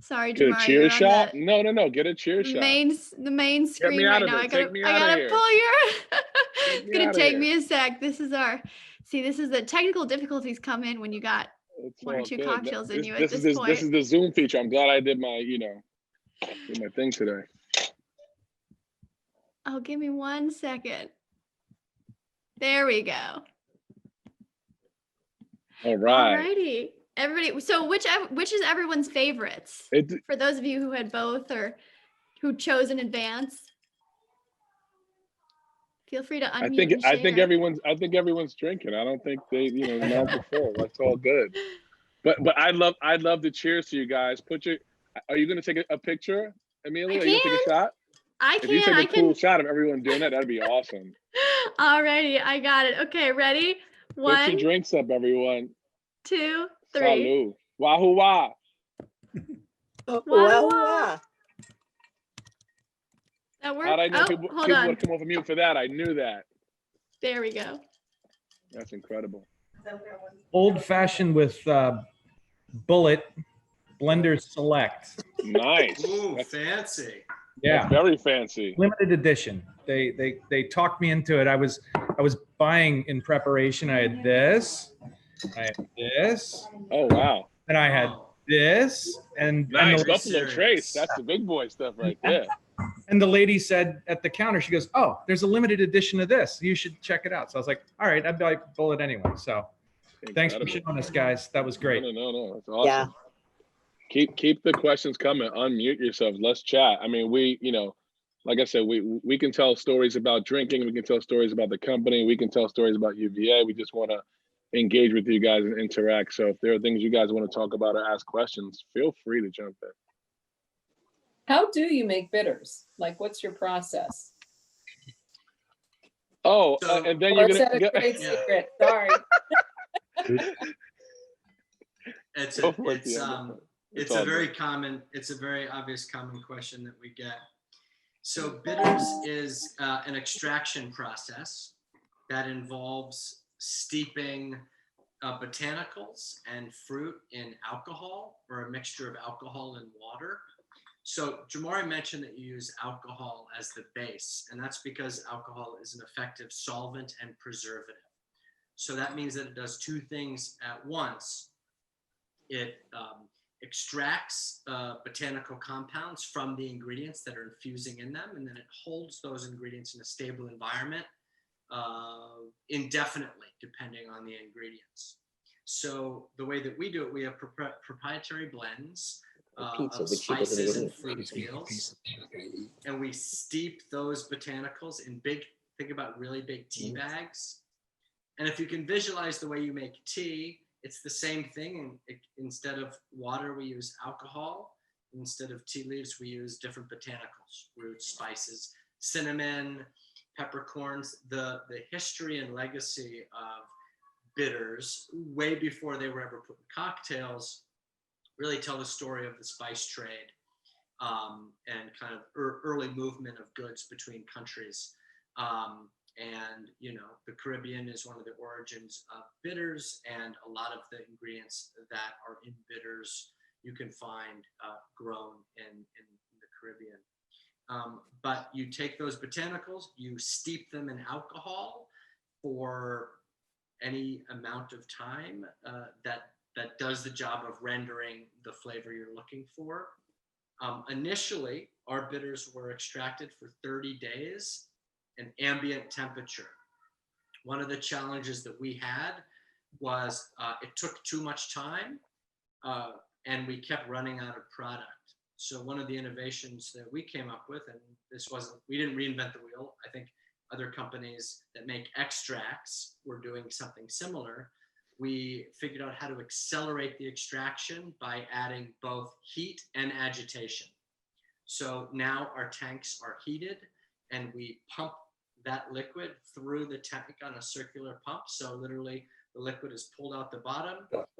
Sorry, Get Jomaree. a cheer shot? No. Get a cheer shot. The main screen right now. I gotta pull your. It's gonna take me a sec. This is our See, this is the technical difficulties come in when you got It's one or all two good. cocktails in This, you this at is this this point. is the Zoom feature. I'm glad I did my, did my thing today. Oh, give me 1 second. There we go. All right. Alrighty. Everybody, so which is everyone's favorites? It, For those of you who had both or who chose in advance, feel free to unmute and share. I think everyone's drinking. I don't think they, the mouths are full. That's all good. But I'd love to cheers to you guys. Are you gonna take a picture, Amelia? I Are you gonna take a shot? If you take a cool shot of everyone doing that, that'd be awesome. Alrighty, I got it. Okay, ready? Put 1, your drinks up, everyone. 2, 3. Salud. Wahoo wah. Wah. That worked? How'd I know Oh, people hold on. would come off of mute for that? I knew that. There we go. That's incredible. Old Fashioned with Bullet Blender Select. Nice. Ooh, That's fancy. Yeah, very fancy. limited edition. They talked me into it. I was buying in preparation. I had this, Oh wow. and I had Oh, this, and Nice. the, Buffalo serious. Trace. That's the big boy stuff right there. and the lady said at the counter, she goes, "Oh, there's a limited edition of this. You should check it out." So I was like, "All right, I'd buy Bullet anyway." So thanks for Incredible. showing us, guys. That was great. No. That's awesome. Yeah. Keep the questions coming. Unmute yourselves. Let's chat. I mean, like I said, we can tell stories about drinking. We can tell stories about the company. We can tell stories about UVA. We just want to engage with you guys and interact. So if there are things you guys want to talk about or ask questions, feel free to jump in. How do you make bitters? Like, what's your process? Oh, So- and then Or you're is that a gonna great secret? Sorry. It's Go a, for it, it's Deanna. it's all a very good. common, it's a very obvious common question that we get. So bitters is an extraction process that involves steeping botanicals and fruit in alcohol or a mixture of alcohol and water. So Jomaree mentioned that you use alcohol as the base, and that's because alcohol is an effective solvent and preservative. So that means that it does two things at once. It extracts botanical compounds from the ingredients that are infusing in them, and then it holds those ingredients in a stable environment indefinitely, depending on the ingredients. So the way that we do it, we have proprietary blends of spices and fruit peels, and we steep those botanicals in think about really big tea bags. And if you can visualize the way you make tea, it's the same thing. And instead of water, we use alcohol. Instead of tea leaves, we use different botanicals, roots, spices, cinnamon, peppercorns. The history and legacy of bitters, way before they were ever put in cocktails, really tell the story of the spice trade and kind of early movement of goods between countries. And the Caribbean is one of the origins of bitters, and a lot of the ingredients that are in bitters you can find grown in the Caribbean. But you take those botanicals, you steep them in alcohol for any amount of time that does the job of rendering the flavor you're looking for. Initially, our bitters were extracted for 30 days in ambient temperature. One of the challenges that we had was it took too much time and we kept running out of product. So one of the innovations that we came up with, and we didn't reinvent the wheel. I think other companies that make extracts were doing something similar. We figured out how to accelerate the extraction by adding both heat and agitation. So now our tanks are heated and we pump that liquid through the tank on a circular pump. So literally the liquid is pulled out the bottom,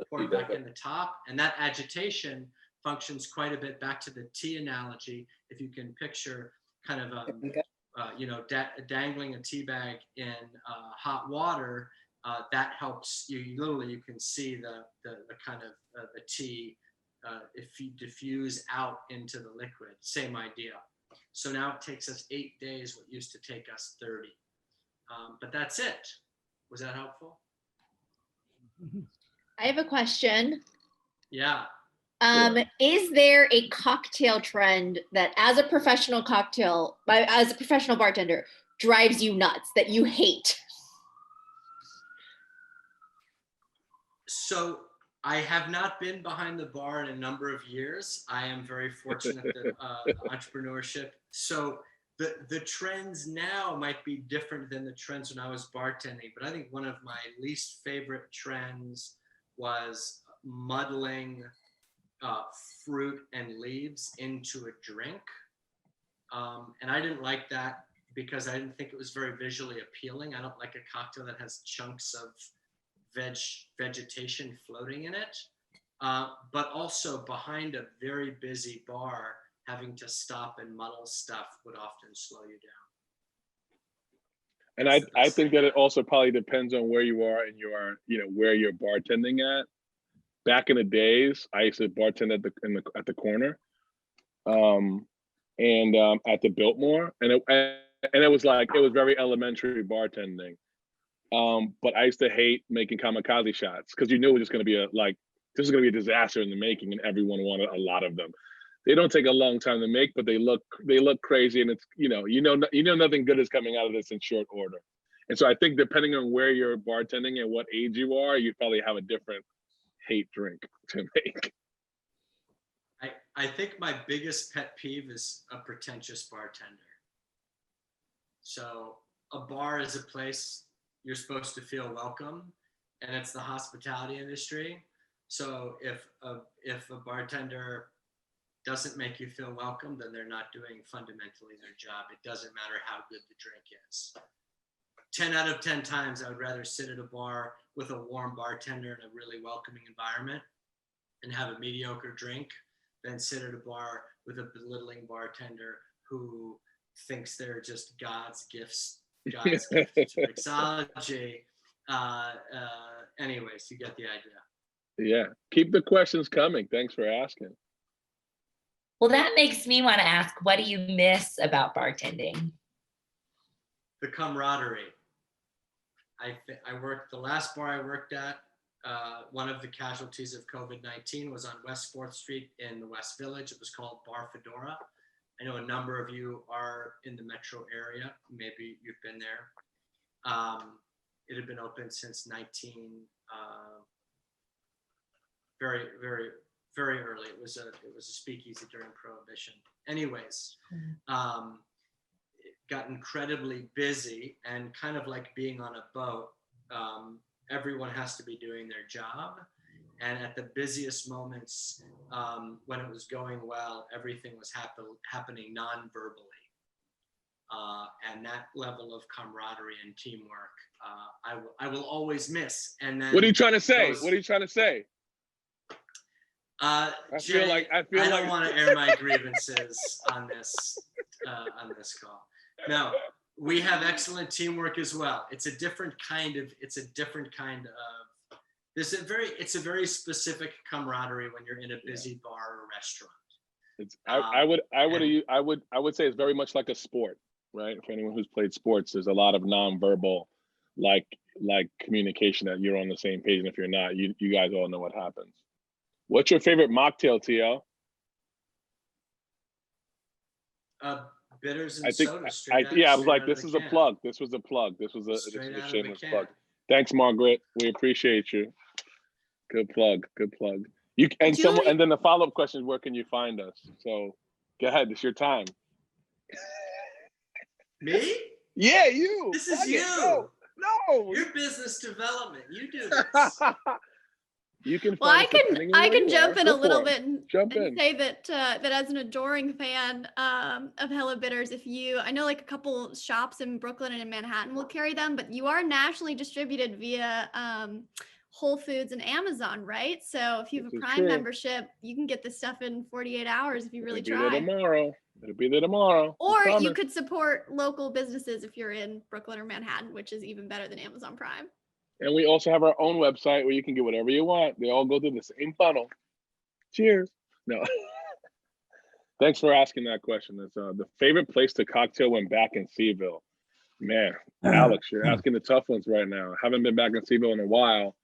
poured back in the top, and that agitation functions quite a bit back to the tea analogy. If you can picture kind of dangling a tea bag in hot water, that helps you. Literally, you can see the kind of the tea if you diffuse out into the liquid. Same idea. So now it takes us 8 days, what used to take us 30. But that's it. Was that helpful? I have a question. Yeah. Is there a cocktail trend that as a professional bartender drives you nuts, that you hate? So I have not been behind the bar in a number of years. I am very fortunate that the entrepreneurship. So the trends now might be different than the trends when I was bartending, but I think one of my least favorite trends was muddling fruit and leaves into a drink. And I didn't like that because I didn't think it was very visually appealing. I don't like a cocktail that has chunks of vegetation floating in it. But also behind a very busy bar, having to stop and muddle stuff would often slow you down. And I think that it also probably depends on where you are and where you're bartending at. Back in the days, I used to bartend at the corner, and at the Biltmore, and it was very elementary bartending. But I used to hate making kamikaze shots because you knew it was just going to be this is going to be a disaster in the making, and everyone wanted a lot of them. They don't take a long time to make, but they look crazy, and it's nothing good is coming out of this in short order. And so I think depending on where you're bartending and what age you are, you probably have a different hate drink to make. I think my biggest pet peeve is a pretentious bartender. So a bar is a place you're supposed to feel welcome, and it's the hospitality industry. So if a bartender doesn't make you feel welcome, then they're not doing fundamentally their job. It doesn't matter how good the drink is. 10 out of 10 times, I would rather sit at a bar with a warm bartender in a really welcoming environment and have a mediocre drink than sit at a bar with a belittling bartender who thinks they're just God's gift to mixology. Anyways, you get the idea. Yeah, keep the questions coming. Thanks for asking. Well, that makes me want to ask, what do you miss about bartending? The camaraderie. The last bar I worked at, one of the casualties of COVID-19 was on West 4th Street in the West Village. It was called Bar Fedora. I know a number of you are in the metro area. Maybe you've been there. It had been open since very, very, very early. It was a speakeasy during Prohibition. Anyways, it got incredibly busy, and kind of like being on a boat, everyone has to be doing their job. And at the busiest moments, when it was going well, everything was happening non-verbally. And that level of camaraderie and teamwork, I will always miss. And then what are you trying to say? What are you trying to say? I don't want to air my grievances on this call. No, we have excellent teamwork as well. It's a different kind of. It's a very specific camaraderie when you're in a busy bar or restaurant. I would say it's very much like a sport, right? For anyone who's played sports, there's a lot of nonverbal, like communication that you're on the same page, and if you're not, you guys all know what happens. What's your favorite mocktail, TL? Bitters and I think, soda. I was like, this is a plug. This was a plug. This was a shameless plug. Thanks, Margaret. We appreciate you. Good plug. Good plug. And then the follow-up question is, where can you find us? So go ahead. It's your time. Me? Yeah, you. This is you. No. Your business development. You do this. You can. Well, I can jump in a little bit and say that as an adoring fan of Hella Bitters, I know like a couple shops in Brooklyn and in Manhattan will carry them, but you are nationally distributed via Whole Foods and Amazon, right? So if you have a Prime membership, you can get this stuff in 48 hours if you really try. It'll be there tomorrow. Or you could support local businesses if you're in Brooklyn or Manhattan, which is even better than Amazon Prime. And we also have our own website where you can get whatever you want. They all go through the same funnel. Cheers. No. Thanks for asking that question. It's the favorite place to cocktail when back in Seaville. Man, Alex, you're asking the tough ones right now. Haven't been back in Seaville in a while.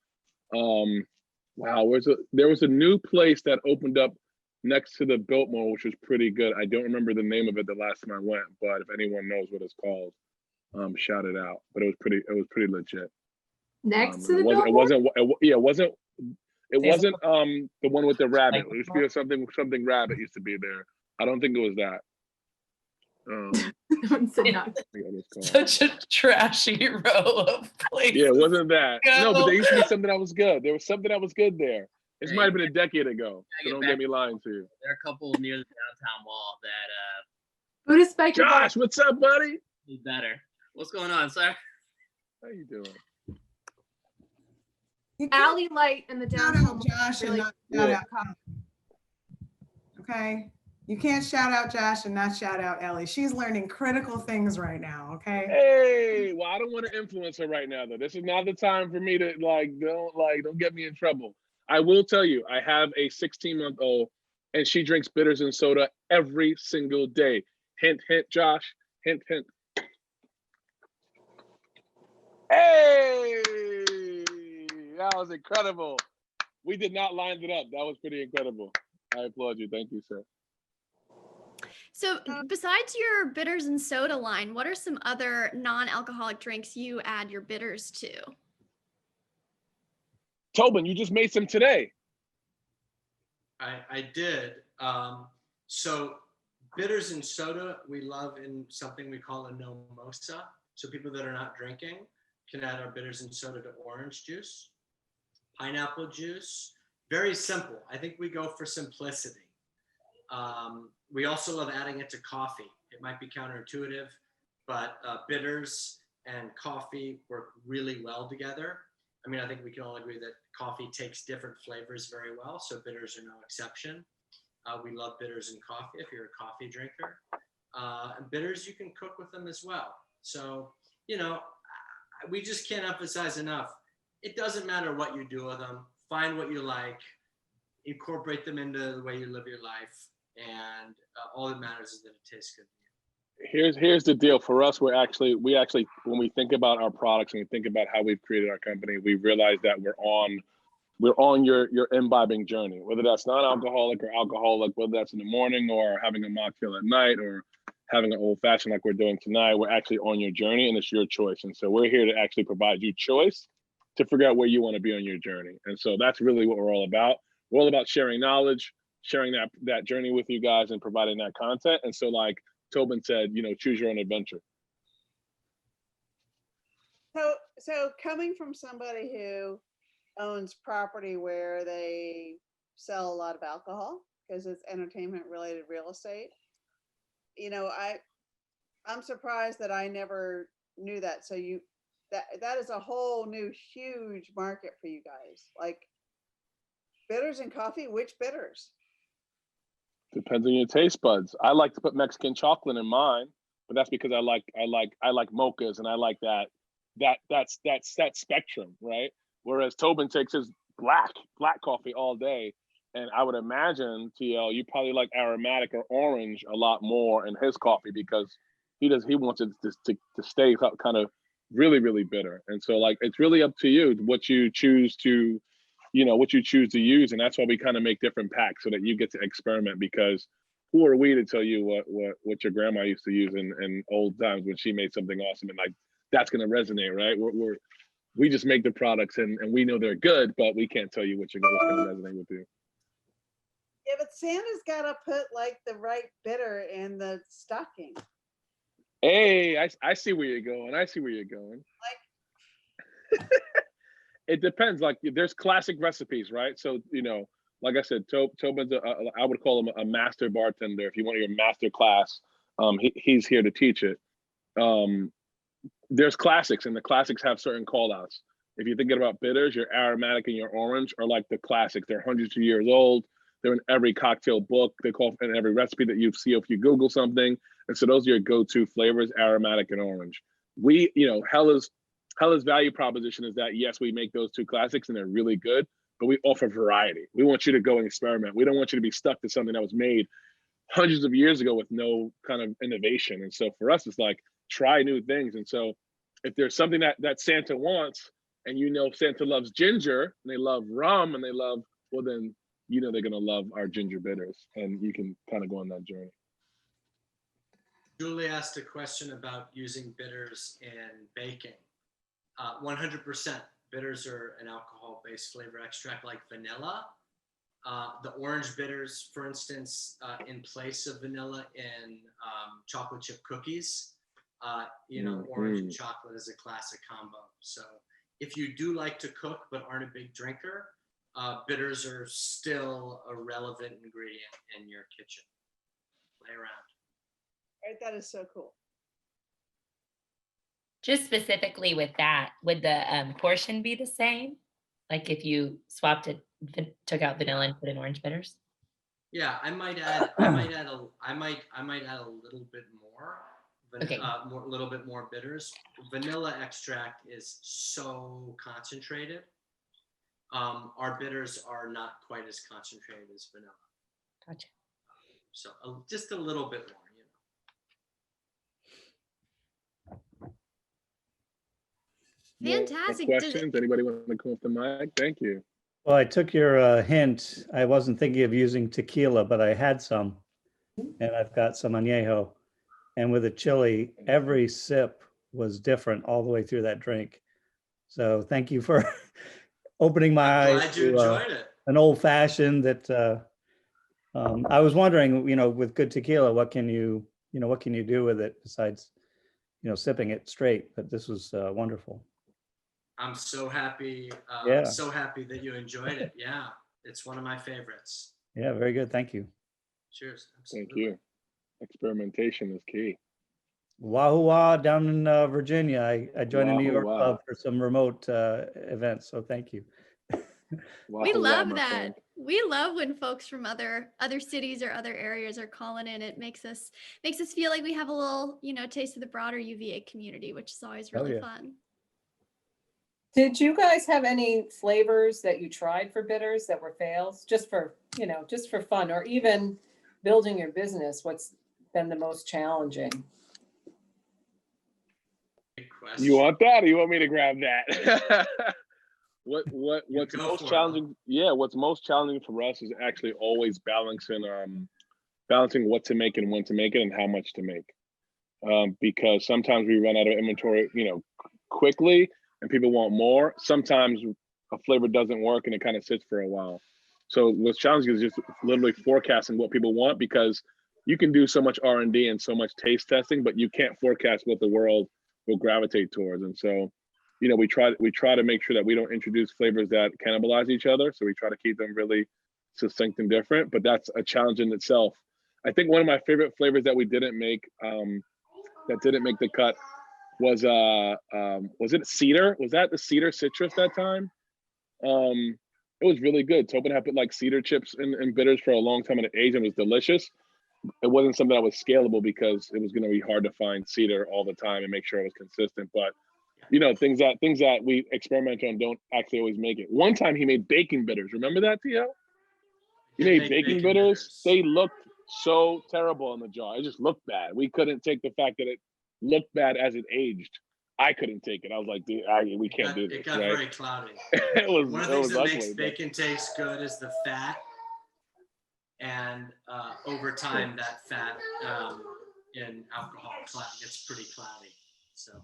Wow, there was a new place that opened up next to the Biltmore, which was pretty good. I don't remember the name of it the last time I went, but if anyone knows what it's called, shout it out. But it was pretty legit. Next to the It billboard? wasn't the one with the rabbit. It used to be something rabbit used to be there. I don't think it was that. Such a trashy row of places. Yeah, it wasn't that. No, but Go. there used to be something that was good. There was something that was good there. This Hey, might have been a decade ago, so get don't back- get me lying to you. There are a couple near the downtown mall that Buddhist Biker Josh, what's up, buddy? is better. What's going on, sir? How you doing? You can't Alley Light in the shout downtown. out Josh and really- not shout Yeah. out Colin. Okay? You can't shout out Josh and not shout out Ellie. She's learning critical things right now, okay? Hey, well, I don't want to influence her right now, though. This is not the time for me to don't get me in trouble. I will tell you, I have a 16-month-old, and she drinks bitters and soda every single day. Hint, hint, Josh. Hint, hint. Hey, that was incredible. We did not line it up. That was pretty incredible. I applaud you. Thank you, sir. So besides your bitters and soda line, what are some other non-alcoholic drinks you add your bitters to? Tobin, you just made some today. I did. So bitters and soda, we love in something we call a Mimosa. So people that are not drinking can add our bitters and soda to orange juice, pineapple juice. Very simple. I think we go for simplicity. We also love adding it to coffee. It might be counterintuitive, but bitters and coffee work really well together. I mean, I think we can all agree that coffee takes different flavors very well, so bitters are no exception. We love bitters in coffee if you're a coffee drinker. And bitters, you can cook with them as well. So, we just can't emphasize enough. It doesn't matter what you do with them. Find what you like, incorporate them into the way you live your life, and all that matters is that it tastes good. Here's the deal for us. We actually when we think about our products and we think about how we've created our company, we realize that we're on your imbibing journey, whether that's non-alcoholic or alcoholic, whether that's in the morning or having a mocktail at night or having an old fashioned like we're doing tonight. We're actually on your journey, and it's your choice. And so we're here to actually provide you choice to figure out where you want to be on your journey. And so that's really what we're all about. We're all about sharing knowledge, sharing that journey with you guys, and providing that content. And so, like Tobin said, choose your own adventure. So coming from somebody who owns property where they sell a lot of alcohol because it's entertainment related real estate, I'm surprised that I never knew that. So that is a whole new huge market for you guys. Like bitters and coffee, which bitters? Depends on your taste buds. I like to put Mexican chocolate in mine, but that's because I like mochas, and I like that's that spectrum, right? Whereas Tobin takes his black coffee all day, and I would imagine TL, you probably like aromatic or orange a lot more in his coffee because he wants it to stay kind of really, really bitter. And so like it's really up to you what you choose to use. And that's why we kind of make different packs so that you get to experiment, because who are we to tell you what your grandma used to use in old times when she made something awesome, and like that's going to resonate, right? We just make the products and we know they're good, but we can't tell you what's going to resonate with you. Yeah, but Santa's got to put like the right bitter in the stocking. Hey, I see where you're going. Like, it depends. Like, there's classic recipes, right? So, like I said, Tobin's I would call him a master bartender. If you want your master class, he's here to teach it. There's classics, and the classics have certain call outs. If you're thinking about bitters, your aromatic and your orange are like the classics. They're hundreds of years old. They're in every cocktail book. They call in every recipe that you see if you Google something. And so those are your go-to flavors, aromatic and orange. We, Hella's value proposition is that, yes, we make those two classics and they're really good, but we offer variety. We want you to go and experiment. We don't want you to be stuck to something that was made hundreds of years ago with no kind of innovation. And so for us, it's like, try new things. And so if there's something that Santa wants and you know Santa loves ginger, and they love rum, and they love, well then, you know they're gonna love our ginger bitters, and you can kind of go on that journey. Julie asked a question about using bitters in baking. 100% bitters are an alcohol-based flavor extract like vanilla. The orange bitters, for instance, in place of vanilla in chocolate chip cookies, orange and chocolate is a classic combo. So if you do like to cook but aren't a big drinker, bitters are still a relevant ingredient in your kitchen. Play around. Right, that is so cool. Just specifically with that, would the portion be the same? Like if you swapped it, took out vanilla and put in orange bitters? Yeah, I might add a little bit more. Okay. A little bit more bitters. Vanilla extract is so concentrated. Our bitters are not quite as concentrated as vanilla. Gotcha. So just a little bit more, Fantastic. More questions? Anybody want to come off the mic? Thank you. Well, I took your hint. I wasn't thinking of using tequila, but I had some, and I've got some añejo. And with the chili, every sip was different all the way through that drink. So thank you for opening my eyes glad you to enjoyed it. an old fashioned that I was wondering, with good tequila, what can you do with it besides, sipping it straight? But this was wonderful. I'm so happy. Yeah. So happy that you enjoyed it. Yeah, it's one of my favorites. Yeah, very good. Thank you. Cheers. Thank you. Experimentation is key. Wahoo Wah down in Virginia. I joined a New York Wahoo-wah. club for some remote events. So thank you. We love that. We love when folks from other cities or other areas are calling in. It makes us feel like we have a little, taste of the broader UVA community, which is always really fun. Did you guys have any flavors that you tried for bitters that were fails, just for fun, or even building your business? What's been the most challenging? You want that, or you want me to grab that? What's most challenging? Yeah, what's most challenging for us is actually always balancing what to make and when to make it and how much to make, because sometimes we run out of inventory, quickly, and people want more. Sometimes a flavor doesn't work and it kind of sits for a while. So what's challenging is just literally forecasting what people want, because you can do so much R&D and so much taste testing, but you can't forecast what the world will gravitate towards. And so, we try to make sure that we don't introduce flavors that cannibalize each other. So we try to keep them really succinct and different, but that's a challenge in itself. I think one of my favorite flavors that we didn't make, that didn't make the cut, was it cedar? Was that the cedar citrus that time? It was really good. Tobin had put like cedar chips in bitters for a long time, and it aged and was delicious. It wasn't something that was scalable because it was going to be hard to find cedar all the time and make sure it was consistent. But things that we experiment on don't actually always make it. One time he made bacon bitters. Remember that, Tio? He made bacon bitters. They looked so terrible in the jar. It just looked bad. We couldn't take the fact that it looked bad as it aged. I couldn't take it. I was like, dude, we can't do this. It got very cloudy. One of the things that makes bacon taste good is the fat, and over time that fat in alcohol gets pretty cloudy. So,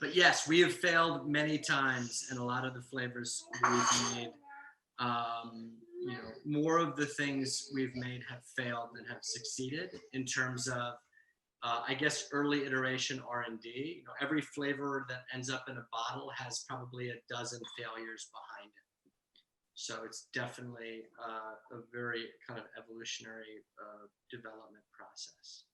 but yes, we have failed many times, and a lot of the flavors we've made. More of the things we've made have failed than have succeeded in terms of, I guess, early iteration R&D. Every flavor that ends up in a bottle has probably a dozen failures behind it. So it's definitely a very kind of evolutionary development process.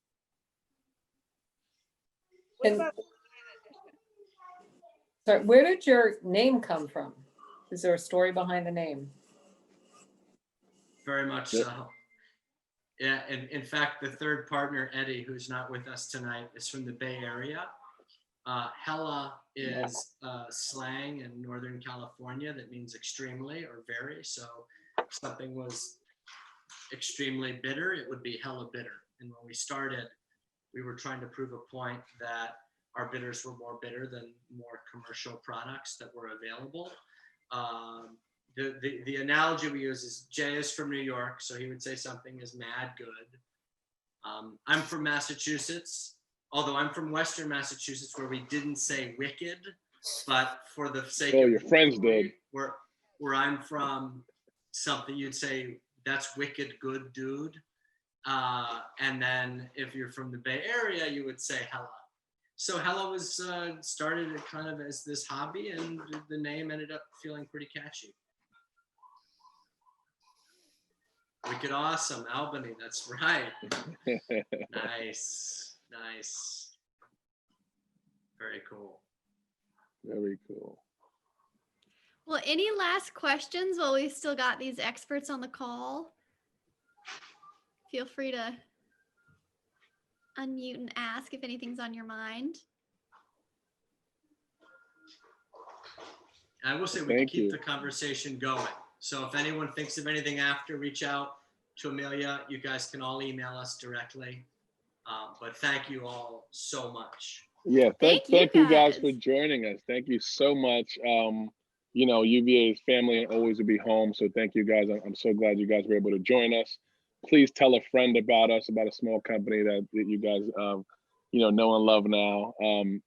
Sorry, where did your name come from? Is there a story behind the name? Very much so. Yeah, and in fact, the third partner, Eddie, who's not with us tonight, is from the Bay Area. Hella is slang in Northern California that means extremely or very. So if something was extremely bitter, it would be hella bitter. And when we started, we were trying to prove a point that our bitters were more bitter than more commercial products that were available. The analogy we use is Jay is from New York, so he would say something is mad good. I'm from Massachusetts, although I'm from Western Massachusetts where we didn't say wicked, but for the sake of your friends did. Where I'm from, something you'd say, that's wicked good, dude. And then if you're from the Bay Area, you would say hella. So hella was started kind of as this hobby, and the name ended up feeling pretty catchy. Wicked awesome, Albany, that's right. Nice, nice. Very cool. Very cool. Well, any last questions while we still got these experts on the call? Feel free to unmute and ask if anything's on your mind. I will say we can keep the conversation going. So if anyone thinks of anything after, reach out to Amelia. You guys can all email us directly. But thank you all so much. Yeah, thank you guys for joining us. Thank you so much. You know, UVA's family always will be home. So thank you guys. I'm so glad you guys were able to join us. Please tell a friend about us, about a small company that you guys, you know and love now. And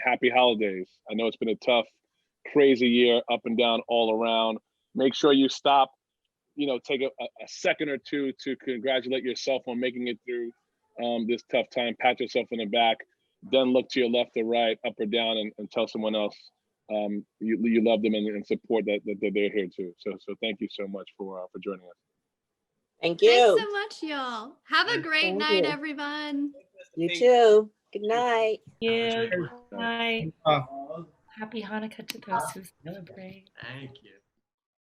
happy holidays. I know it's been a tough, crazy year, up and down all around. Make sure you stop, you know, take a second or two to congratulate yourself on making it through this tough time. Pat yourself on the back. Then look to your left or right, up or down, and tell someone else you love them and support that they're here too. So thank you so much for joining us. Thank you. Thanks so much, y'all. Have a great Thank night, you. everyone. You too. Good night. Good night. Happy Hanukkah to those who celebrate. Thank you.